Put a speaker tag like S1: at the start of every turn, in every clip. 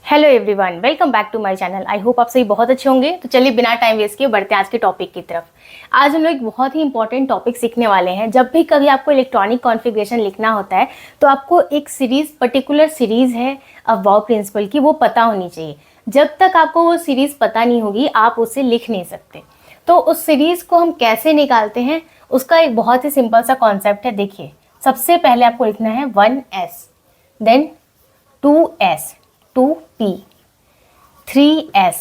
S1: Hello everyone, welcome back to my channel. I hope आप सभी बहुत अच्छे होंगे। तो चलिए बिना टाइम वेस्ट किए बढ़ते हैं आज के टॉपिक की तरफ। आज हम लोग एक बहुत ही इंपॉर्टेंट टॉपिक सीखने वाले हैं। जब भी कभी आपको इलेक्ट्रॉनिक कॉन्फ़िगरेशन लिखना होता है तो आपको एक पर्टिकुलर सीरीज़ है अबव प्रिंसिपल की, वो पता होनी चाहिए। जब तक आपको वो सीरीज़ पता नहीं होगी आप उसे लिख नहीं सकते। तो उस सीरीज़ को हम कैसे निकालते हैं उसका एक बहुत ही सिंपल सा कॉन्सेप्ट है। देखिए, सबसे पहले आपको लिखना है 1s, then 2s 2p, 3s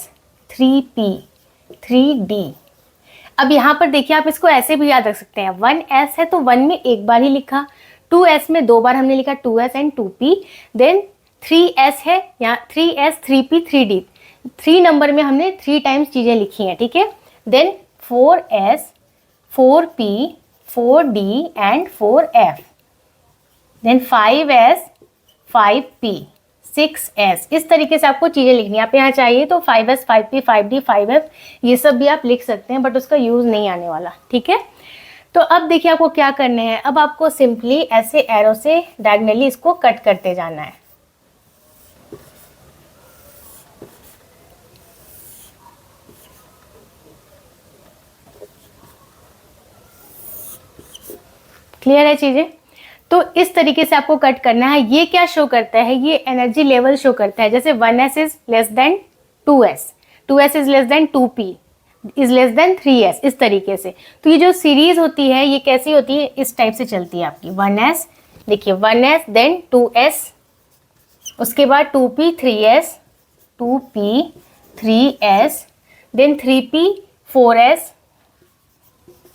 S1: 3p 3d। अब यहाँ पर देखिए, आप इसको ऐसे भी याद रख सकते हैं। 1s है तो 1 में एक बार ही लिखा, 2s में दो बार हमने लिखा, 2s and 2p। Then 3s है, यहाँ 3s 3p 3d, 3 नंबर में हमने 3 टाइम्स चीज़ें लिखी हैं, ठीक है। Then 4s 4p 4d and 4f। Then 5s 5p 6s। इस तरीके से आपको चीज़ें लिखनी है। आप यहाँ चाहिए तो 5s 5p 5d 5f ये सब भी आप लिख सकते हैं, बट उसका यूज़ नहीं आने वाला, ठीक है। तो अब देखिए आपको क्या करने हैं। अब आपको सिंपली ऐसे एरो से डायगोनली इसको कट करते जाना है। क्लियर है चीज़ें? तो इस तरीके से आपको कट करना है। ये क्या शो करता है? ये एनर्जी लेवल शो करता है। जैसे 1s is less than 2s, 2s is less than 2p, is less than 3s, इस तरीके से। तो ये जो सीरीज होती है ये कैसी होती है? इस टाइप से चलती है आपकी। 1s, देखिए 1s देन 2s, उसके बाद 2p 3s, 2p 3s, then 3p 4s,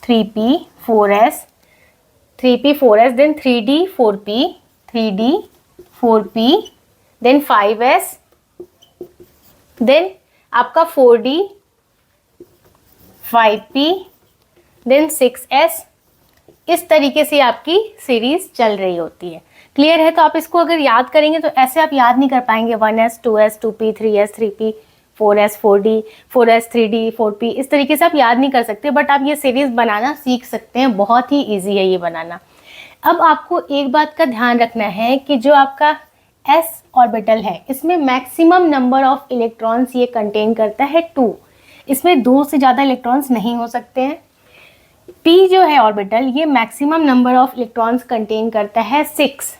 S1: 3p 4s, 3p 4s, then 3d 4p, 3d 4p, then 5s, then आपका 4d 5p, then 6s। इस तरीके से आपकी सीरीज चल रही होती है। क्लियर है? तो आप इसको अगर याद करेंगे तो ऐसे आप याद नहीं कर पाएंगे। 1s 2s 2p 3s 3p 4s 4d 4s 3d 4p, इस तरीके से आप याद नहीं कर सकते, बट आप ये सीरीज बनाना सीख सकते हैं। बहुत ही इजी है ये बनाना। अब आपको एक बात का ध्यान रखना है कि जो आपका s ऑर्बिटल है इसमें मैक्सिमम नंबर ऑफ इलेक्ट्रॉन्स ये कंटेन करता है 2। इसमें 2 से ज़्यादा इलेक्ट्रॉन्स नहीं हो सकते हैं। p जो है ऑर्बिटल, ये maximum number of electrons contain करता है 6।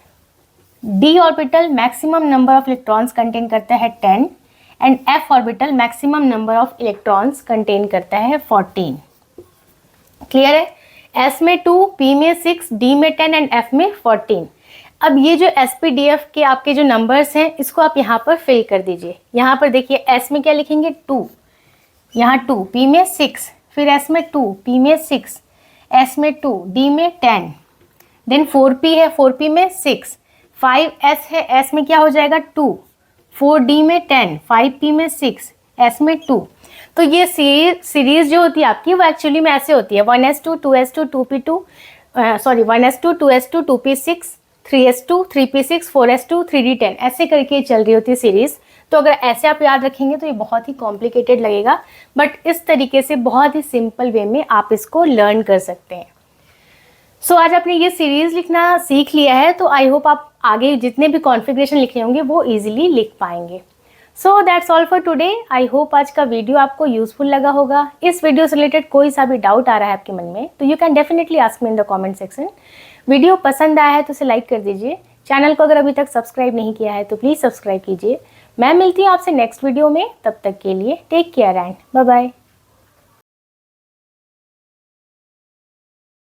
S1: d orbital maximum number of electrons contain करता है 10 and f orbital maximum number of electrons contain करता है 14। क्लियर है? s में 2, p में 6, d में 10 एंड f में 14। अब ये जो SPDF के आपके जो नंबर्स हैं इसको आप यहाँ पर फिल कर दीजिए। यहाँ पर देखिए s में क्या लिखेंगे? 2, यहाँ 2, p में 6, फिर s में 2, p में 6, s में 2, d में 10, देन 4p है, 4p में 6, 5s है, s में क्या हो जाएगा? 2, 4d में 10, 5p में 6, s में 2। तो ये सीरीज जो होती है आपकी वो एक्चुअली में ऐसे होती है। 1s2 2s2 2p2 sorry 1s2 2s2 2p6 3s2 3p6 4s2 3d10, ऐसे करके चल रही होती है सीरीज। तो अगर ऐसे आप याद रखेंगे तो ये बहुत ही कॉम्प्लिकेटेड लगेगा, बट इस तरीके से बहुत ही सिंपल वे में आप इसको लर्न कर सकते हैं। सो आज आपने ये सीरीज लिखना सीख लिया है, तो आई होप आप आगे जितने भी कॉन्फ़िगरेशन लिखने होंगे वो इजीली लिख पाएंगे। So that's all for today. I hope आज का वीडियो आपको यूजफुल लगा होगा। इस वीडियो से रिलेटेड कोई सा भी डाउट आ रहा है आपके मन में तो you can definitely ask me in the comment section. Video पसंद आया है तो इसे लाइक कर दीजिए। चैनल को अगर अभी तक सब्सक्राइब नहीं किया है तो प्लीज़ सब्सक्राइब कीजिए। मैं मिलती हूँ आपसे नेक्स्ट वीडियो में। तब तक के लिए take care and bye bye.